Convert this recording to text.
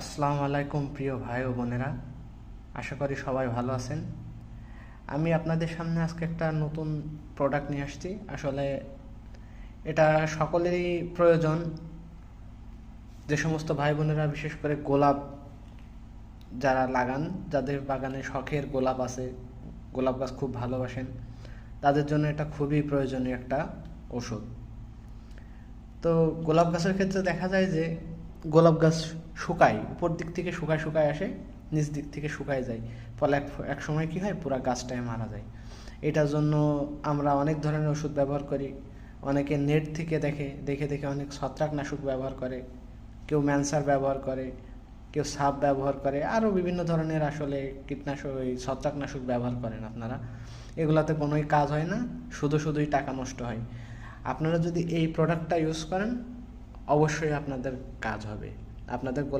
আসসালামু আলাইকুম প্রিয় ভাই ও বোনেরা, আশা করি সবাই ভালো আছেন। আমি আপনাদের সামনে আজকে একটা নতুন প্রোডাক্ট নিয়ে আসছি। আসলে এটা সকলেরই প্রয়োজন। যে সমস্ত ভাই বোনেরা বিশেষ করে গোলাপ যারা লাগান, যাদের বাগানে শখের গোলাপ আছে, গোলাপ গাছ খুব ভালোবাসেন, তাদের জন্য এটা খুবই প্রয়োজনীয় একটা ওষুধ। তো গোলাপ গাছের ক্ষেত্রে দেখা যায় যে গোলাপ গাছ শুকায়, উপর দিক থেকে শুকায় শুকায় আসে, নিচ দিক থেকে শুকায় যায়, ফলে এক সময় কি হয়, পুরো গাছটাই মারা যায়। এটার জন্য আমরা অনেক ধরনের ওষুধ ব্যবহার করি। অনেকে নেট থেকে দেখে দেখে দেখে অনেক ছত্রাকনাশক ব্যবহার করে, কেউ ম্যানসার ব্যবহার করে, কেউ সাপ ব্যবহার করে, আরও বিভিন্ন ধরনের আসলে কীটনাশক, ওই ছত্রাকনাশক ব্যবহার করেন আপনারা। এগুলাতে কোনোই কাজ হয় না, শুধু শুধুই টাকা নষ্ট হয়। আপনারা যদি এই প্রোডাক্টটা ইউজ করেন, অবশ্যই আপনাদের কাজ হবে। আপনাদের